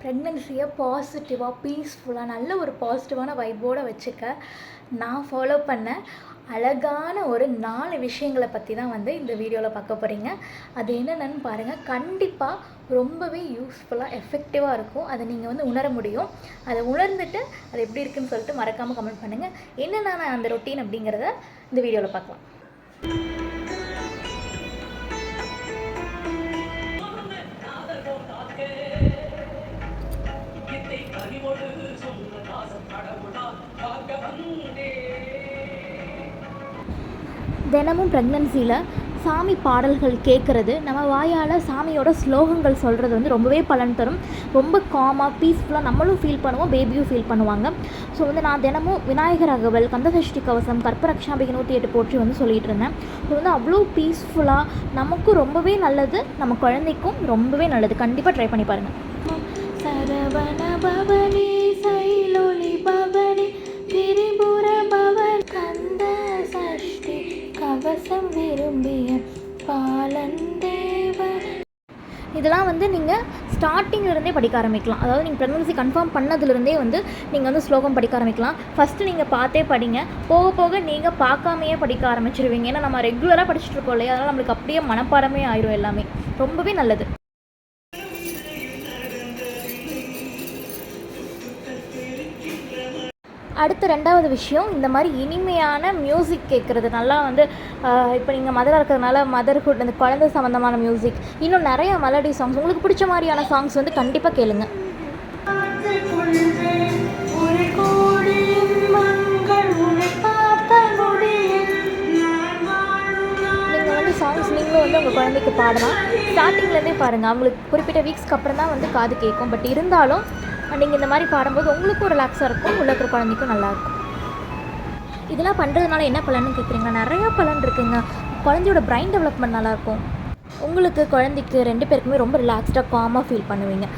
ப்ரெக்னென்சியை பாசிட்டிவாக பீஸ்ஃபுல்லாக நல்ல ஒரு பாசிட்டிவான வைப்போடு வச்சுக்க நான் ஃபாலோ பண்ண அழகான ஒரு 4 விஷயங்களை பற்றி தான் வந்து இந்த வீடியோவில் பார்க்க போகிறீங்க. அது என்னென்னு பாருங்கள். கண்டிப்பாக ரொம்பவே யூஸ்ஃபுல்லாக எஃபெக்டிவாக இருக்கும். அதை நீங்கள் வந்து உணர முடியும். அதை உணர்ந்துட்டு அது எப்படி இருக்குன்னு சொல்லிட்டு மறக்காமல் கமெண்ட் பண்ணுங்கள். என்னென்ன அந்த ரொட்டீன் அப்படிங்கிறத இந்த வீடியோவில் பார்க்கலாம். தினமும் ப்ரெக்னென்சியில் சாமி பாடல்கள் கேட்குறது, நம்ம வாயால் சாமியோட ஸ்லோகங்கள் சொல்கிறது வந்து ரொம்பவே பலன் தரும். ரொம்ப காமாக பீஸ்ஃபுல்லாக நம்மளும் ஃபீல் பண்ணுவோம், பேபியும் ஃபீல் பண்ணுவாங்க. ஸோ வந்து நான் தினமும் விநாயகர் அகவல், கந்தசஷ்டி கவசம், கற்பரக்ஷாம்பிகை 108 போற்றி வந்து சொல்லிகிட்டு இருந்தேன். ஸோ வந்து அவ்வளோ பீஸ்ஃபுல்லாக நமக்கும் ரொம்பவே நல்லது, நம்ம குழந்தைக்கும் ரொம்பவே நல்லது. கண்டிப்பாக ட்ரை பண்ணி பாருங்கள். சரவண பவனி சைலொலி பவனி திரிபுர பவன் கந்த சஷ்டி கவசம் விரும்பிய பாலந்தேவ. இதெல்லாம் வந்து நீங்கள் ஸ்டார்டிங்கிலிருந்தே படிக்க ஆரம்பிக்கலாம். அதாவது நீங்கள் ப்ரெக்னன்சி கன்ஃபார்ம் பண்ணதுலேருந்தே வந்து நீங்கள் வந்து ஸ்லோகம் படிக்க ஆரம்பிக்கலாம். ஃபஸ்ட்டு நீங்கள் பார்த்தே படிங்க. போக போக நீங்கள் பார்க்காமையே படிக்க ஆரம்பிச்சிருவீங்க. ஏன்னா நம்ம ரெகுலராக படிச்சுட்டு இருக்கோம் இல்லையா, அதனால் நம்மளுக்கு அப்படியே மனப்பாடமே ஆயிரும். எல்லாமே ரொம்பவே நல்லது. அடுத்த 2வது விஷயம், இந்த மாதிரி இனிமையான மியூசிக் கேட்குறது. நல்லா வந்து இப்போ நீங்கள் மதராக இருக்கிறதுனால மதர்ஹுட், அந்த குழந்தை சம்மந்தமான மியூசிக், இன்னும் நிறைய மெலடி சாங்ஸ், உங்களுக்கு பிடிச்ச மாதிரியான சாங்ஸ் வந்து கண்டிப்பாக கேளுங்க. நீங்கள் வந்து சாங்ஸ் நீங்களும் வந்து உங்கள் குழந்தைக்கு பாடலாம். ஸ்டார்டிங்லேருந்தே பாருங்கள். அவங்களுக்கு குறிப்பிட்ட வீக்ஸ்க்கு அப்புறம் தான் வந்து காது கேட்கும். பட் இருந்தாலும் நீங்கள் இந்த மாதிரி பாடும்போது உங்களுக்கும் ரிலாக்ஸாக இருக்கும், உள்ள இருக்கிற குழந்தைக்கும் நல்லாயிருக்கும். இதெல்லாம் பண்ணுறதுனால என்ன பலன்னு கேட்குறீங்களா? நிறையா பலன் இருக்குங்க. குழந்தையோட பிரைன் டெவலப்மெண்ட் நல்லாயிருக்கும். உங்களுக்கு குழந்தைக்கு 2 பேருக்குமே ரொம்ப ரிலாக்ஸ்டாக காமாக ஃபீல் பண்ணுவீங்க.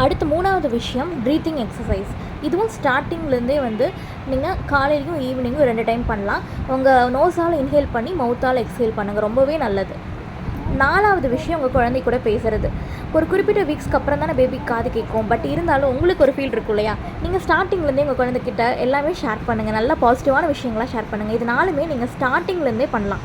அடுத்து 3வது விஷயம், ப்ரீத்திங் எக்ஸசைஸ். இதுவும் ஸ்டார்டிங்லேருந்தே வந்து நீங்கள் காலையிலையும் ஈவினிங்கும் 2 டைம் பண்ணலாம். உங்கள் நோஸால் இன்ஹேல் பண்ணி மவுத்தால் எக்ஸேல் பண்ணுங்கள், ரொம்பவே நல்லது. 4வது விஷயம், உங்கள் குழந்தை கூட பேசுகிறது. ஒரு குறிப்பிட்ட வீக்ஸ்க்கு அப்புறம் தானே பேபி காது கேட்கும். பட் இருந்தாலும் உங்களுக்கு ஒரு ஃபீல் இருக்கும் இல்லையா, நீங்கள் ஸ்டார்டிங்லேருந்தே உங்கள் குழந்தைகிட்ட எல்லாமே ஷேர் பண்ணுங்கள். நல்லா பாசிட்டிவான விஷயங்களாக ஷேர் பண்ணுங்கள். இது 4மே நீங்கள் ஸ்டார்டிங்லேருந்தே பண்ணலாம்.